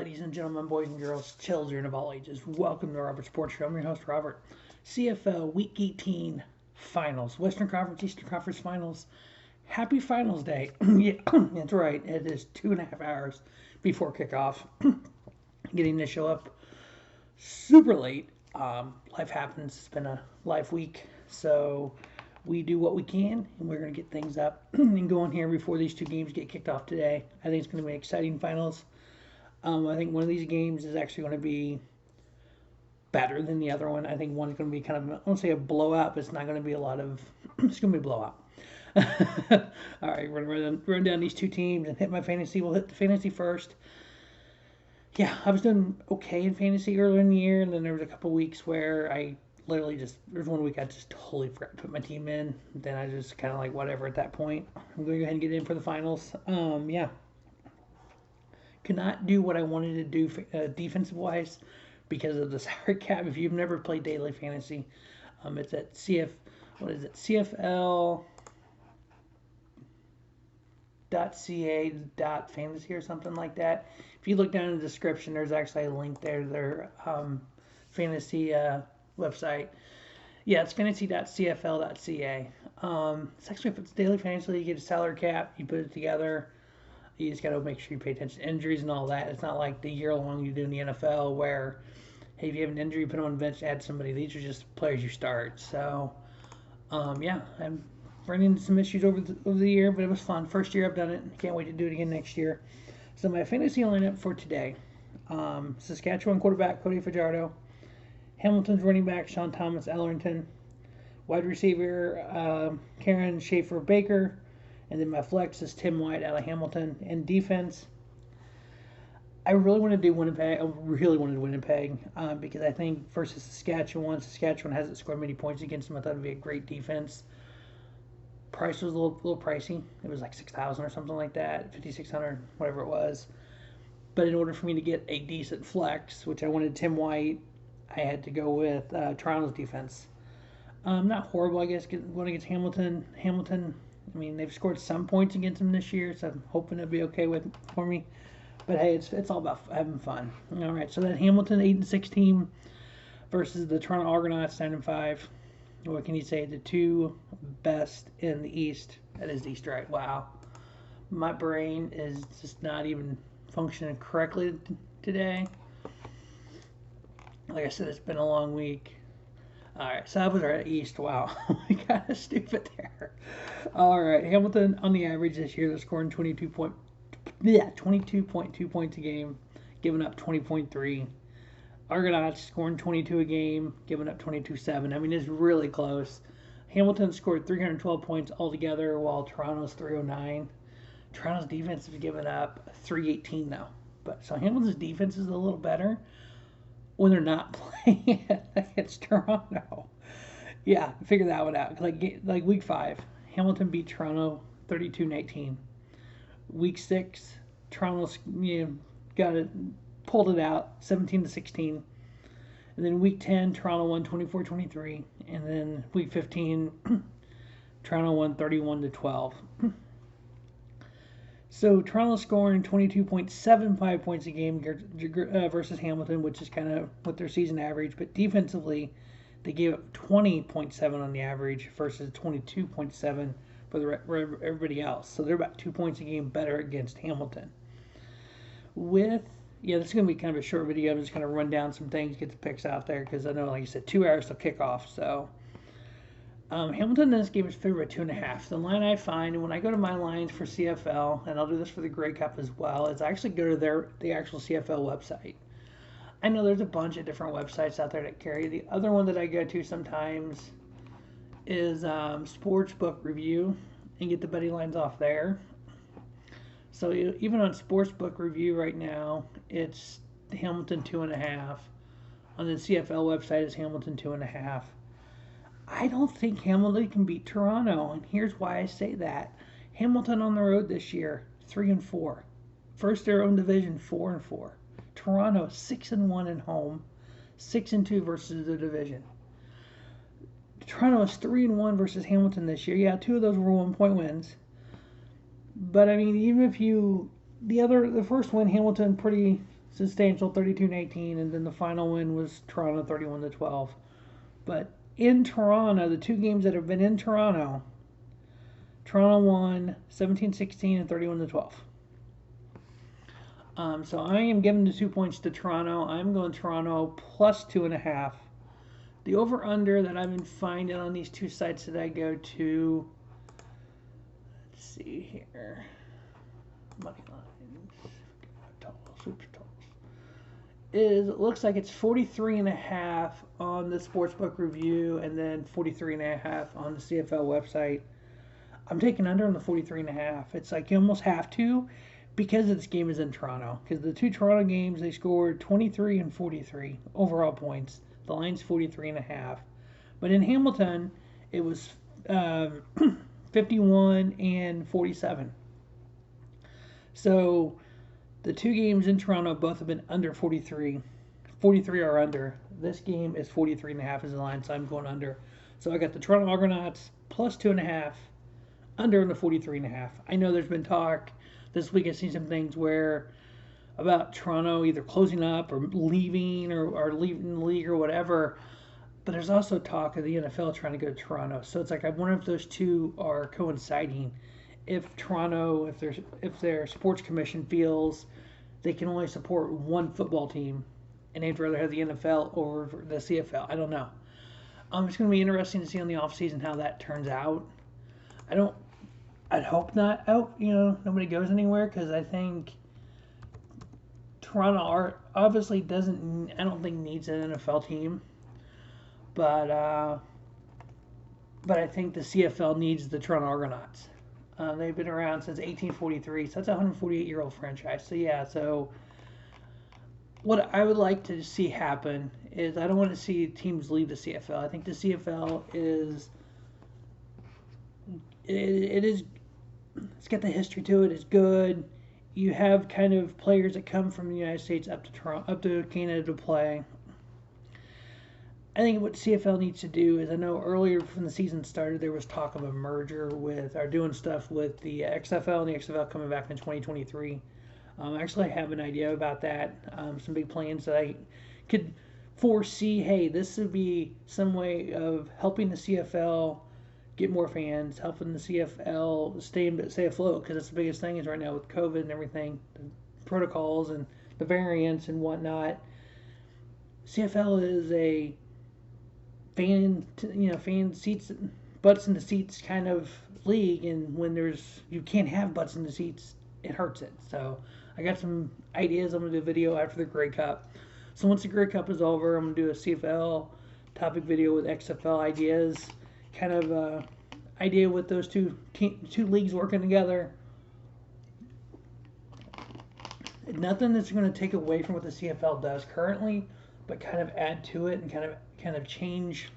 Ladies and gentlemen, boys and girls, children of all ages, welcome to Robert Sports Show. I'm your host, Robert. CFL Week 18 Finals, Western Conference, Eastern Conference Finals. Happy Finals Day. Yeah, that's right. It is 2.5 hours before kickoff. Getting this show up super late. Life happens. It's been a life week, so we do what we can, and we're going to get things up and going here before these two games get kicked off today. I think it's going to be exciting finals. I think one of these games is actually going to be better than the other one. I think one's going to be kind of, I won't say a blowout, but it's not going to be a lot of, it's going to be a blowout. All right, we're going to run down these two teams and hit my fantasy. We'll hit the fantasy first. Yeah, I was doing okay in fantasy earlier in the year, and then there was a couple weeks where I literally there's one week I just totally forgot to put my team in. Then I just kind of like, whatever at that point. I'm going to go ahead and get in for the finals. Yeah. Could not do what I wanted to do defensive-wise because of the salary cap. If you've never played daily fantasy, it's at CFL.ca.fantasy or something like that. If you look down in the description, there's actually a link there to their fantasy website. Yeah, it's fantasy.cfl.ca. It's actually, if it's daily fantasy, you get a salary cap, you put it together. You just got to make sure you pay attention to injuries and all that. It's not like the year long you do in the NFL where, hey, if you have an injury, you put them on the bench, add somebody. These are just players you start. So, yeah, I'm running into some issues over the year, but it was fun. First year I've done it. Can't wait to do it again next year. So my fantasy lineup for today, Saskatchewan quarterback Cody Fajardo, Hamilton's running back Sean Thomas Ellerton, wide receiver Karen Schaefer Baker, and then my flex is Tim White out of Hamilton. And defense, I really want to do Winnipeg. I really wanted Winnipeg because I think versus Saskatchewan hasn't scored many points against them. I thought it would be a great defense. Price was a little pricey. It was like $6,000 or something like that, $5,600, whatever it was. But in order for me to get a decent flex, which I wanted Tim White, I had to go with Toronto's defense. Not horrible, I guess, going against Hamilton. I mean, they've scored some points against them this year, so I'm hoping it'll be okay for me. But hey, it's all about having fun. All right, so that Hamilton 8-6 team versus the Toronto Argonauts 9-5. What can you say? The two best in the East. That is the East, right? Wow, my brain is just not even functioning correctly today. Like I said, it's been a long week. All right, so that was our East. Wow, kind of stupid there. All right, Hamilton on the average this year, they're scoring 22.2 points a game, giving up 20.3. Argonauts scoring 22 a game, giving up 22.7. I mean, it's really close. Hamilton scored 312 points altogether, while Toronto's 309. Toronto's defense has given up 318 though. But so Hamilton's defense is a little better when they're not playing against Toronto. Yeah, figure that one out. Like week 5, Hamilton beat Toronto 32-19. Week 6, Toronto pulled it out 17-16. And then week 10, Toronto won 24-23. And then week 15, Toronto won 31-12. So Toronto scoring 22.75 points a game versus Hamilton, which is kind of what their season average. But defensively, they gave up 20.7 on the average versus 22.7 for everybody else. So they're about 2 points a game better against Hamilton. This is going to be kind of a short video. I'm just going to run down some things, get the picks out there, because I know, like I said, 2 hours till kickoff. So Hamilton in this game is favored by 2.5. The line I find, and when I go to my lines for CFL, and I'll do this for the Grey Cup as well, is I actually go to the actual CFL website. I know there's a bunch of different websites out there that carry. The other one that I go to sometimes is Sportsbook Review, and get the betting lines off there. So even on Sportsbook Review right now, it's Hamilton 2.5. On the CFL website, it's Hamilton 2.5. I don't think Hamilton can beat Toronto, and here's why I say that. Hamilton on the road this year, 3-4. First their own division, 4-4. Toronto 6-1 at home, 6-2 versus the division. Toronto is 3-1 versus Hamilton this year. Yeah, 2 of those were 1-point wins. But I mean, even if the first win, Hamilton pretty substantial 32-18, and then the final win was Toronto 31-12. But in Toronto, the two games that have been in Toronto, Toronto won 17-16 and 31-12. So I am giving the 2 points to Toronto. I'm going Toronto plus 2.5. The over/under that I've been finding on these two sites that I go to, let's see here, money lines, super totals, is it looks like it's 43.5 on the Sportsbook Review, and then 43.5 on the CFL website. I'm taking under on the 43.5. It's like you almost have to, because this game is in Toronto. Because the two Toronto games, they scored 23 and 43 overall points. The line's 43.5. But in Hamilton, it was 51 and 47. So the two games in Toronto both have been under 43. 43 are under. This game is 43.5 as the line, so I'm going under. So I got the Toronto Argonauts plus 2.5, under on the 43.5. I know there's been talk this week. I've seen some things where about Toronto either closing up or leaving or leaving the league or whatever. But there's also talk of the NFL trying to go to Toronto. So it's like I wonder if those two are coinciding. If Toronto, if their sports commission feels they can only support one football team, and they'd rather have the NFL over the CFL. I don't know. It's going to be interesting to see on the offseason how that turns out. I'd hope not. Nobody goes anywhere, because I think Toronto obviously doesn't. I don't think needs an NFL team, but I think the CFL needs the Toronto Argonauts. They've been around since 1843, so that's a 148-year-old franchise. So yeah, so what I would like to see happen is I don't want to see teams leave the CFL. I think the CFL it's got the history to it. It's good. You have kind of players that come from the United States up to Canada to play. I think what CFL needs to do is, I know earlier when the season started, there was talk of a merger doing stuff with the XFL, and the XFL coming back in 2023. Actually, I have an idea about that. Some big plans that I could foresee. Hey, this would be some way of helping the CFL get more fans, helping the CFL stay afloat, because that's the biggest thing is right now with COVID and everything, the protocols and the variants and whatnot. CFL is a fan seats, butts in the seats kind of league, and when you can't have butts in the seats, it hurts it. So I got some ideas. I'm gonna do a video after the Grey Cup. So once the Grey Cup is over, I'm gonna do a CFL topic video with XFL ideas, kind of idea with those two leagues working together. Nothing that's going to take away from what the CFL does currently, but kind of add to it and kind of change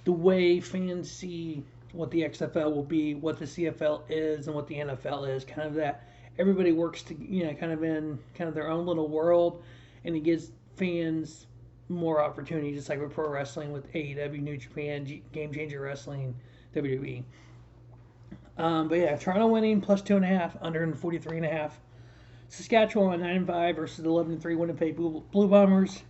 the way fans see what the XFL will be, what the CFL is, and what the NFL is. Kind of that everybody works to kind of in kind of their own little world, and it gives fans more opportunity, just like with pro wrestling with AEW, New Japan, Game Changer Wrestling, WWE. But yeah, Toronto winning plus 2.5, under in 43.5. Saskatchewan 9-5 versus 11-3 Winnipeg Blue Bombers.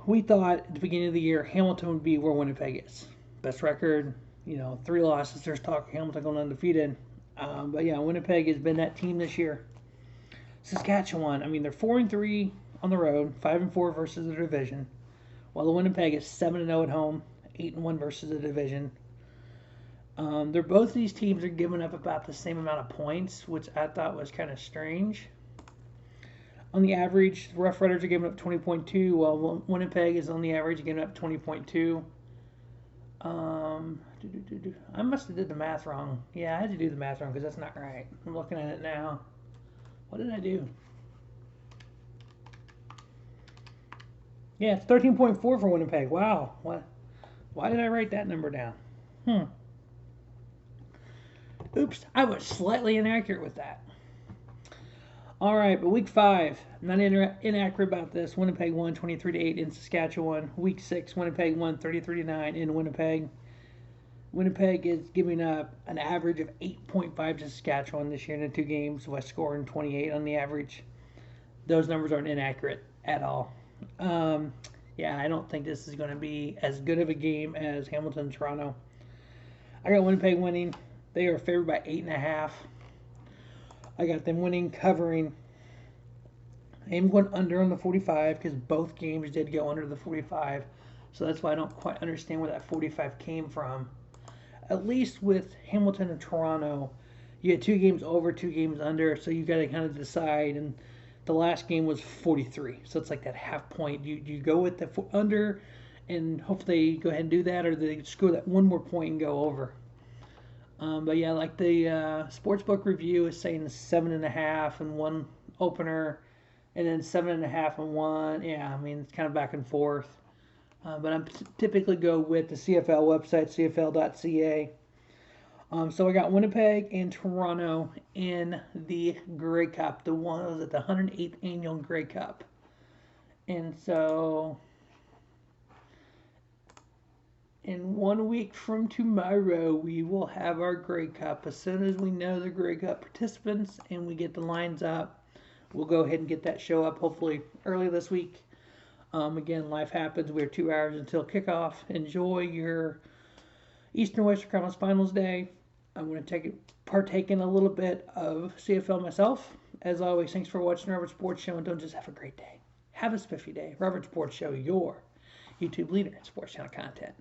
We thought at the beginning of the year Hamilton would be where Winnipeg is. Best record, 3 losses. There's talk of Hamilton going undefeated. But yeah, Winnipeg has been that team this year. Saskatchewan, they're 4-3 on the road, 5-4 versus the division, while the Winnipeg is 7-0 at home, 8-1 versus the division. Both these teams are giving up about the same amount of points, which I thought was kind of strange. On the average, the Rough Riders are giving up 20.2, while Winnipeg is on the average giving up 20.2. I must have did the math wrong. Yeah, I had to do the math wrong because that's not right. I'm looking at it now. What did I do? Yeah, it's 13.4 for Winnipeg. Wow. What? Why did I write that number down? Oops, I was slightly inaccurate with that. All right, but week 5, not inaccurate about this. Winnipeg won 23-8 in Saskatchewan. Week 6, Winnipeg won 33-9 in Winnipeg. Winnipeg is giving up an average of 8.5 to Saskatchewan this year in the 2 games, West scoring 28 on the average. those numbers aren't inaccurate at all. Yeah, I don't think this is going to be as good of a game as Hamilton and Toronto. I got Winnipeg winning. They are favored by 8.5. I got them winning, covering. I am going under on the 45 because both games did go under the 45. So that's why I don't quite understand where that 45 came from. At least with Hamilton and Toronto, you had 2 games over, 2 games under, so you got to kind of decide. And the last game was 43, so it's like that half point. You go with the under, and hopefully they go ahead and do that, or they score that one more point and go over. But yeah, like the sportsbook review is saying 7.5 and one opener, and then 7.5 and one. Yeah, I mean it's kind of back and forth. But I typically go with the CFL website, CFL.ca. So I got Winnipeg and Toronto in the Grey Cup. The one was at the 108th annual Grey Cup. And so in 1 week from tomorrow, we will have our Grey Cup. As soon as we know the Grey Cup participants and we get the lines up, we'll go ahead and get that show up hopefully early this week. Again, life happens. We're 2 hours until kickoff. Enjoy your Eastern Western Conference Finals Day. I'm going to partake in a little bit of CFL myself. As always, thanks for watching Robert Sports Show, and don't just have a great day. Have a spiffy day. Robert Sports Show, your YouTube leader in sports channel content.